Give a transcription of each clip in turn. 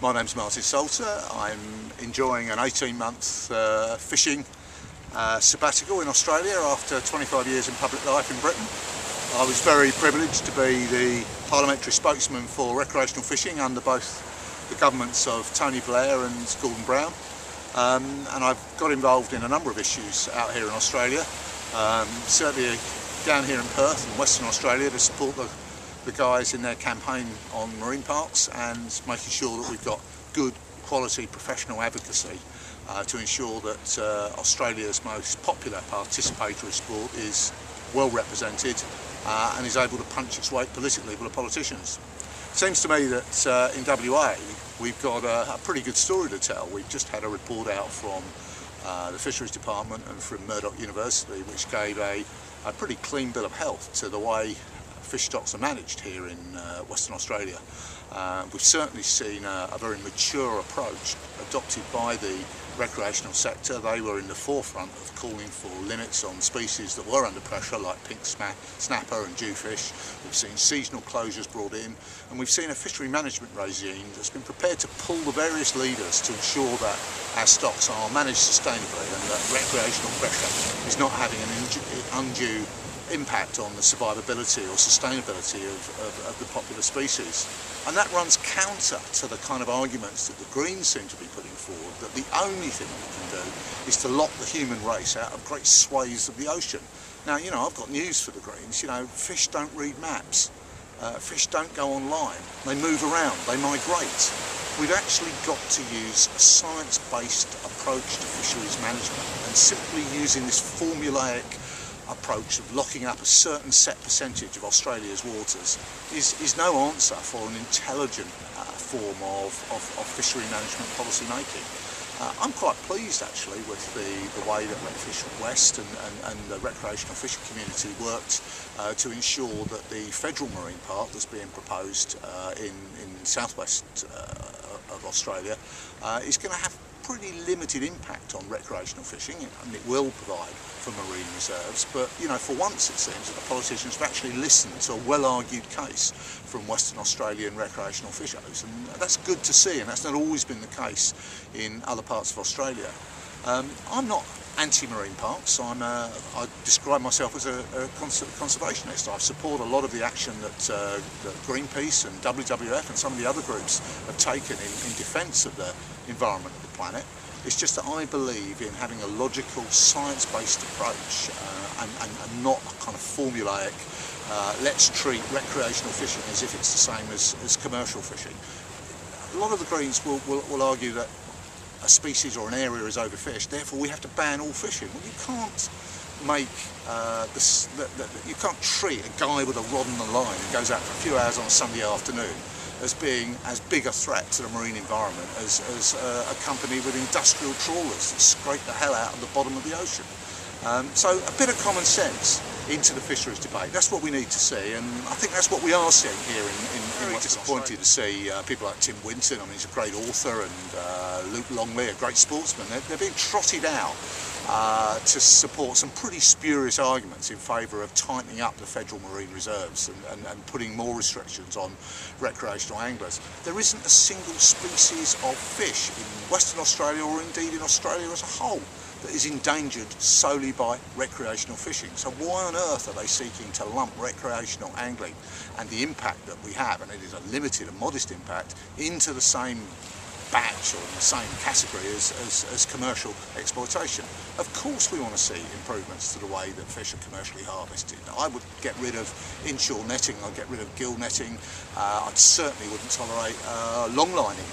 My name's Martin Salter. I'm enjoying an 18-month fishing sabbatical in Australia after 25 years in public life in Britain. I was very privileged to be the parliamentary spokesman for recreational fishing under both the governments of Tony Blair and Gordon Brown, and I've got involved in a number of issues out here in Australia, certainly down here in Perth in Western Australia to support the guys in their campaign on marine parks and making sure that we've got good quality professional advocacy to ensure that Australia's most popular participatory sport is well represented and is able to punch its weight politically with the politicians. It seems to me that in WA we've got a pretty good story to tell. We've just had a report out from the Fisheries Department and from Murdoch University which gave a pretty clean bill of health to the way fish stocks are managed here in Western Australia. We've certainly seen a very mature approach adopted by the recreational sector. They were in the forefront of calling for limits on species that were under pressure like pink snapper and jewfish. We've seen seasonal closures brought in, and we've seen a fishery management regime that's been prepared to pull the various levers to ensure that our stocks are managed sustainably and that recreational pressure is not having an undue impact on the survivability or sustainability of the popular species. And that runs counter to the kind of arguments that the Greens seem to be putting forward, that the only thing we can do is to lock the human race out of great swathes of the ocean. Now, you know, I've got news for the Greens. You know, fish don't read maps. Fish don't go online. They move around, they migrate. We've actually got to use a science-based approach to fisheries management, and simply using this formulaic approach of locking up a certain set percentage of Australia's waters is no answer for an intelligent form of fishery management policy making. I'm quite pleased actually with the way that Recfish West and the recreational fishing community worked to ensure that the federal marine park that's being proposed in southwest of Australia is going to have pretty limited impact on recreational fishing, and it will provide for marine reserves, but you know, for once it seems that the politicians have actually listened to a well-argued case from Western Australian recreational fishers, and that's good to see, and that's not always been the case in other parts of Australia. I'm not anti-marine parks. I describe myself as a conservationist. I support a lot of the action that Greenpeace and WWF and some of the other groups have taken in defence of the environment of the planet. It's just that I believe in having a logical, science-based approach and not a kind of formulaic, let's treat recreational fishing as if it's the same as commercial fishing. A lot of the Greens will argue that a species or an area is overfished, therefore we have to ban all fishing. Well, you can't make you can't treat a guy with a rod and a line who goes out for a few hours on a Sunday afternoon as being as big a threat to the marine environment as a company with industrial trawlers that scrape the hell out of the bottom of the ocean. So a bit of common sense into the fisheries debate. That's what we need to see, and I think that's what we are seeing here in Very disappointed to see people like Tim Winton. I mean, he's a great author, and Luke Longley, a great sportsman. They're being trotted out to support some pretty spurious arguments in favour of tightening up the federal marine reserves and putting more restrictions on recreational anglers. There isn't a single species of fish in Western Australia, or indeed in Australia as a whole, that is endangered solely by recreational fishing. So why on earth are they seeking to lump recreational angling and the impact that we have, and it is a limited and modest impact, into the same batch or in the same category as commercial exploitation? Of course we want to see improvements to the way that fish are commercially harvested. I would get rid of inshore netting, I'd get rid of gill netting, I certainly wouldn't tolerate long lining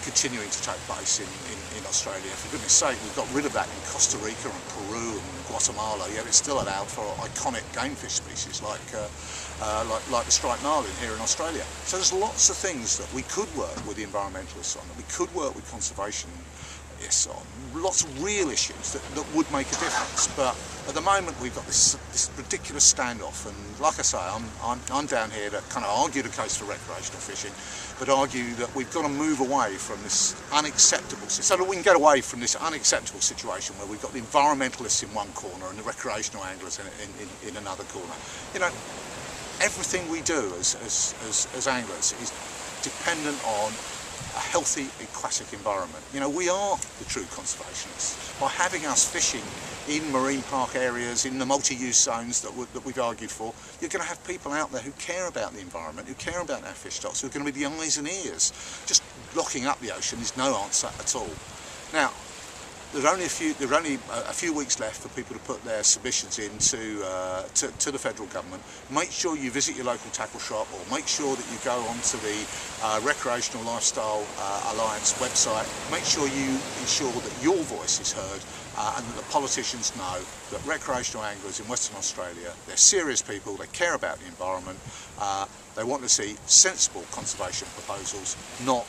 continuing to take place in Australia. For goodness sake, we've got rid of that in Costa Rica and Peru and Guatemala, yet it's still allowed for iconic gamefish species like the striped marlin here in Australia. So there's lots of things that we could work with the environmentalists on, that we could work with conservationists on, lots of real issues that would make a difference. But at the moment we've got this ridiculous standoff, and like I say, I'm down here to kind of argue the case for recreational fishing, but argue that we've got to move away from this unacceptable, so that we can get away from this unacceptable situation where we've got the environmentalists in one corner and the recreational anglers in another corner. You know, everything we do as anglers is dependent on a healthy aquatic environment. You know, we are the true conservationists. By having us fishing in marine park areas, in the multi-use zones that we've argued for, you're going to have people out there who care about the environment, who care about our fish stocks, who are going to be the eyes and ears. Just locking up the ocean is no answer at all. Now, there are only a few weeks left for people to put their submissions in to the federal government. Make sure you visit your local tackle shop, or make sure that you go onto the Recreational Lifestyle Alliance website. Make sure you ensure that your voice is heard, and that the politicians know that recreational anglers in Western Australia, they're serious people, they care about the environment, they want to see sensible conservation proposals, not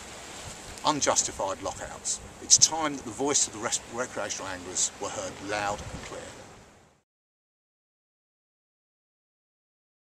unjustified lockouts. It's time that the voice of the recreational anglers were heard loud and clear.